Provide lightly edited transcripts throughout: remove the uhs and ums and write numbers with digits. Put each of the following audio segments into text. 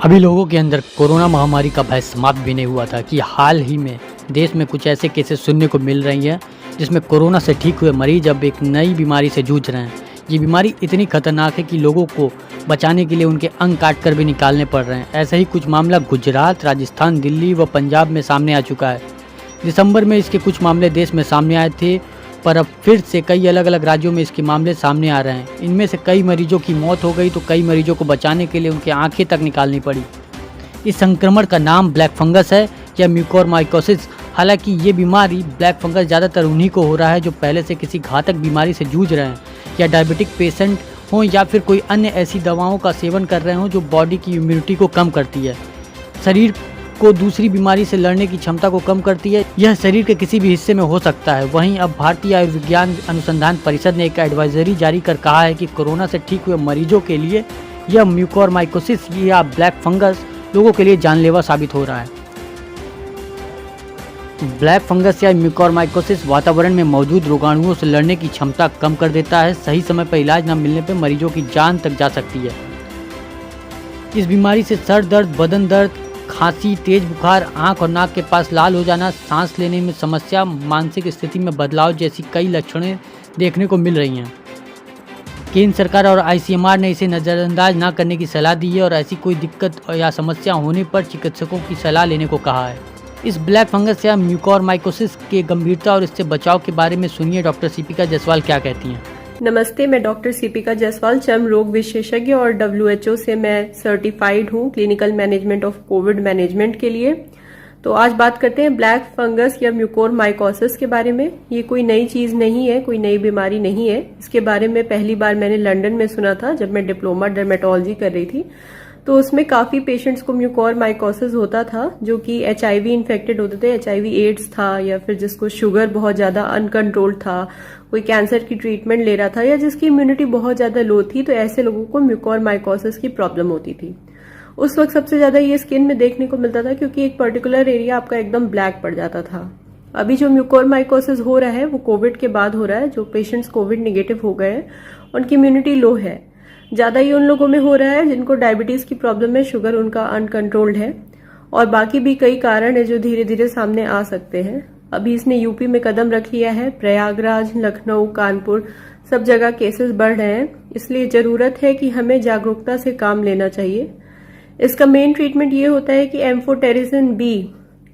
अभी लोगों के अंदर कोरोना महामारी का भय समाप्त भी नहीं हुआ था कि हाल ही में देश में कुछ ऐसे केसेस सुनने को मिल रही हैं जिसमें कोरोना से ठीक हुए मरीज अब एक नई बीमारी से जूझ रहे हैं। ये बीमारी इतनी खतरनाक है कि लोगों को बचाने के लिए उनके अंग काट कर भी निकालने पड़ रहे हैं। ऐसा ही कुछ मामला गुजरात, राजस्थान, दिल्ली व पंजाब में सामने आ चुका है। दिसंबर में इसके कुछ मामले देश में सामने आए थे, पर अब फिर से कई अलग अलग राज्यों में इसके मामले सामने आ रहे हैं। इनमें से कई मरीजों की मौत हो गई तो कई मरीजों को बचाने के लिए उनकी आंखें तक निकालनी पड़ी। इस संक्रमण का नाम ब्लैक फंगस है या म्यूकोरमाइकोसिस। हालांकि ये बीमारी ब्लैक फंगस ज़्यादातर उन्हीं को हो रहा है जो पहले से किसी घातक बीमारी से जूझ रहे हैं या डायबिटिक पेशेंट हों या फिर कोई अन्य ऐसी दवाओं का सेवन कर रहे हों जो बॉडी की इम्यूनिटी को कम करती है, शरीर को दूसरी बीमारी से लड़ने की क्षमता को कम करती है। यह शरीर के किसी भी हिस्से में हो सकता है। वहीं अब भारतीय आयुर्विज्ञान अनुसंधान परिषद ने एक एडवाइजरी जारी कर कहा है कि कोरोना से ठीक हुए मरीजों के लिए यह म्यूकोरमाइकोसिस या ब्लैक फंगस लोगों के लिए जानलेवा साबित हो रहा है। ब्लैक फंगस या म्यूकोरमाइकोसिस वातावरण में मौजूद रोगाणुओं से लड़ने की क्षमता कम कर देता है। सही समय पर इलाज न मिलने पर मरीजों की जान तक जा सकती है। इस बीमारी से सर दर्द, बदन दर्द, खांसी, तेज बुखार, आंख और नाक के पास लाल हो जाना, सांस लेने में समस्या, मानसिक स्थिति में बदलाव जैसी कई लक्षणें देखने को मिल रही हैं। केंद्र सरकार और ICMR ने इसे नज़रअंदाज न करने की सलाह दी है और ऐसी कोई दिक्कत या समस्या होने पर चिकित्सकों की सलाह लेने को कहा है। इस ब्लैक फंगस या म्यूकोरमाइकोसिस के गंभीरता और इससे बचाव के बारे में सुनिए डॉक्टर सीपिका जायसवाल क्या कहती हैं। नमस्ते, मैं डॉक्टर सीपिका जायसवाल, चर्म रोग विशेषज्ञ और WHO से मैं सर्टिफाइड हूँ clinical management of Covid management के लिए। तो आज बात करते हैं ब्लैक फंगस या म्यूकोरमाइकोसिस के बारे में। ये कोई नई चीज नहीं है, कोई नई बीमारी नहीं है। इसके बारे में पहली बार मैंने लंदन में सुना था जब मैं डिप्लोमा डर्मेटोलॉजी कर रही थी। तो उसमें काफी पेशेंट्स को म्यूकोरमाइकोसिस होता था जो कि HIV इन्फेक्टेड होते थे, HIV एड्स था, या फिर जिसको शुगर बहुत ज्यादा अनकंट्रोल्ड था, कोई कैंसर की ट्रीटमेंट ले रहा था, या जिसकी इम्यूनिटी बहुत ज्यादा लो थी। तो ऐसे लोगों को म्यूकोरमाइकोसिस की प्रॉब्लम होती थी। उस वक्त सबसे ज्यादा ये स्किन में देखने को मिलता था क्योंकि एक पर्टिकुलर एरिया आपका एकदम ब्लैक पड़ जाता था। अभी जो म्यूकोरमाइकोसिस हो रहा है वो कोविड के बाद हो रहा है। जो पेशेंट्स कोविड निगेटिव हो गए हैं उनकी इम्यूनिटी लो है। ज्यादा ये उन लोगों में हो रहा है जिनको डायबिटीज की प्रॉब्लम है, शुगर उनका अनकंट्रोल्ड है, और बाकी भी कई कारण है जो धीरे धीरे सामने आ सकते हैं। अभी इसने यूपी में कदम रख लिया है। प्रयागराज, लखनऊ, कानपुर सब जगह केसेस बढ़ रहे हैं। इसलिए जरूरत है कि हमें जागरूकता से काम लेना चाहिए। इसका मेन ट्रीटमेंट ये होता है कि एम्फोटेरिसिन B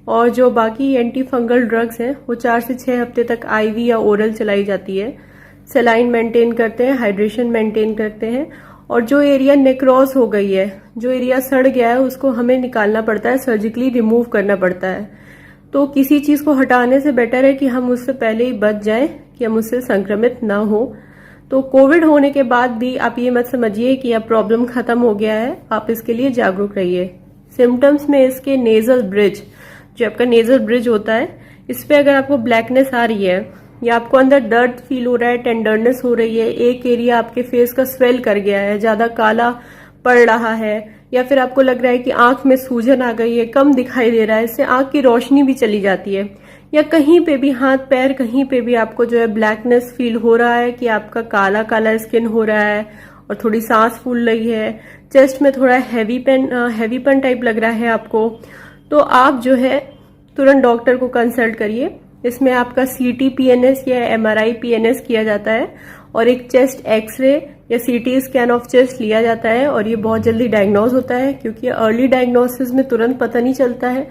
और जो बाकी एंटी फंगल ड्रग्स हैं वो 4 से 6 हफ्ते तक IV या ओरल चलाई जाती है। सेलाइन मेंटेन करते हैं, हाइड्रेशन मेंटेन करते हैं, और जो एरिया नेक्रोज हो गई है, जो एरिया सड़ गया है, उसको हमें निकालना पड़ता है, सर्जिकली रिमूव करना पड़ता है। तो किसी चीज को हटाने से बेटर है कि हम उससे पहले ही बच जाएं कि हम उससे संक्रमित ना हो। तो कोविड होने के बाद भी आप ये मत समझिए कि अब प्रॉब्लम खत्म हो गया है। आप इसके लिए जागरूक रहिए। सिम्टम्स में इसके नेजल ब्रिज, जो आपका नेजल ब्रिज होता है, इस पे अगर आपको ब्लैकनेस आ रही है या आपको अंदर दर्द फील हो रहा है, टेंडरनेस हो रही है, एक एरिया आपके फेस का स्वेल कर गया है, ज्यादा काला पड़ रहा है, या फिर आपको लग रहा है कि आंख में सूजन आ गई है, कम दिखाई दे रहा है, इससे आंख की रोशनी भी चली जाती है, या कहीं पे भी हाथ पैर कहीं पे भी आपको जो है ब्लैकनेस फील हो रहा है कि आपका काला काला स्किन हो रहा है और थोड़ी सांस फूल रही है, चेस्ट में थोड़ा हैवीपन टाइप लग रहा है आपको, तो आप जो है तुरंत डॉक्टर को कंसल्ट करिए। इसमें आपका CT PNS या MRI PNS किया जाता है और एक चेस्ट एक्सरे या CT स्कैन ऑफ चेस्ट लिया जाता है, और ये बहुत जल्दी डायग्नोज होता है क्योंकि अर्ली डायग्नोसिस में तुरंत पता नहीं चलता है,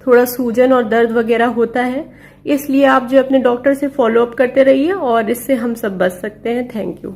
थोड़ा सूजन और दर्द वगैरह होता है। इसलिए आप जो अपने डॉक्टर से फॉलो अप करते रहिए और इससे हम सब बच सकते हैं। Thank you.